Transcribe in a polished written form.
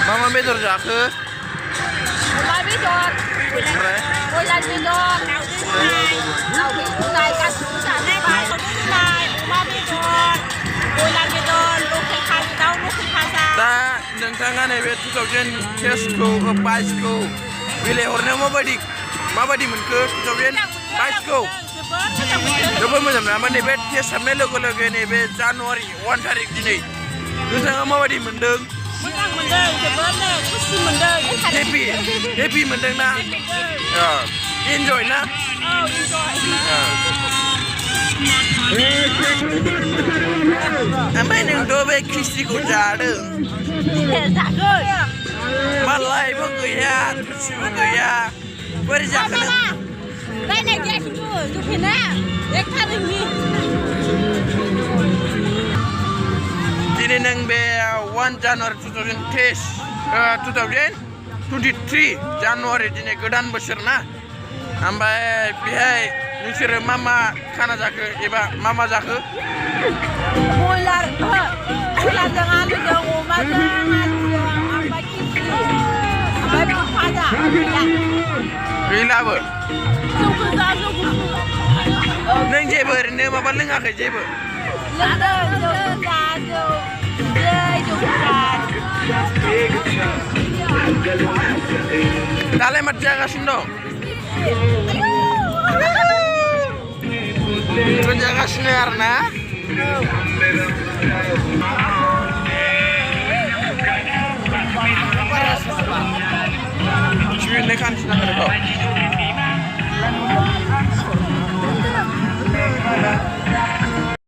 Mama bedor jago. Mama bedor. Bulan bedor. Tahu bedor. Kasih sana baik. Mama bedor. Bulan bedor. Lukai kasih tahu lukai kasih. Da नोंथाङा नैबे 2000 टेस्टखौ बाइसखौ गेलेहरनो माबायदि मोनखो 2022खौ जोबोद मोजां ना माने बे टेस्ट हाबनाय लोगो लोगो नैबे जानुवारि 1 थारिख दिनै नोंथाङा माबायदि मोनदों? मोजां मोनदों जोबोदनो खुसि मोनदों हेपि मोनदों ना? इन्जय ना? औ ओमफ्राय नोंथ' बे खिस्रिखौ जादों जागोन मालायबो गैया थोरसिबो गैया बोरै जाखो नों? रायलाय गैयाखिन्थु जुफेना 1 थारिखनि दिनै नों बे 1 जानुवारि 2023 जानुवारि दिनै गोदान बोसोर ना ओमफ्राय बेहाय नोंसोरो मा खाना जाखो एबा मा जाखो? बयलारजों आलुजों अमाजों आलुजों ओमफ्राय खिस्रि ओमफ्राय फाजा गैलाबो जौ गोजा जौ गुफुर नों जेबो ओरैनो माबा लोङाखै जेबो? लोंदों जौ गोजा जौ बिदै जौ गोरान दालाय माथो जागासिनो दं? जागासिनो आरोना Cuy kan sudah ada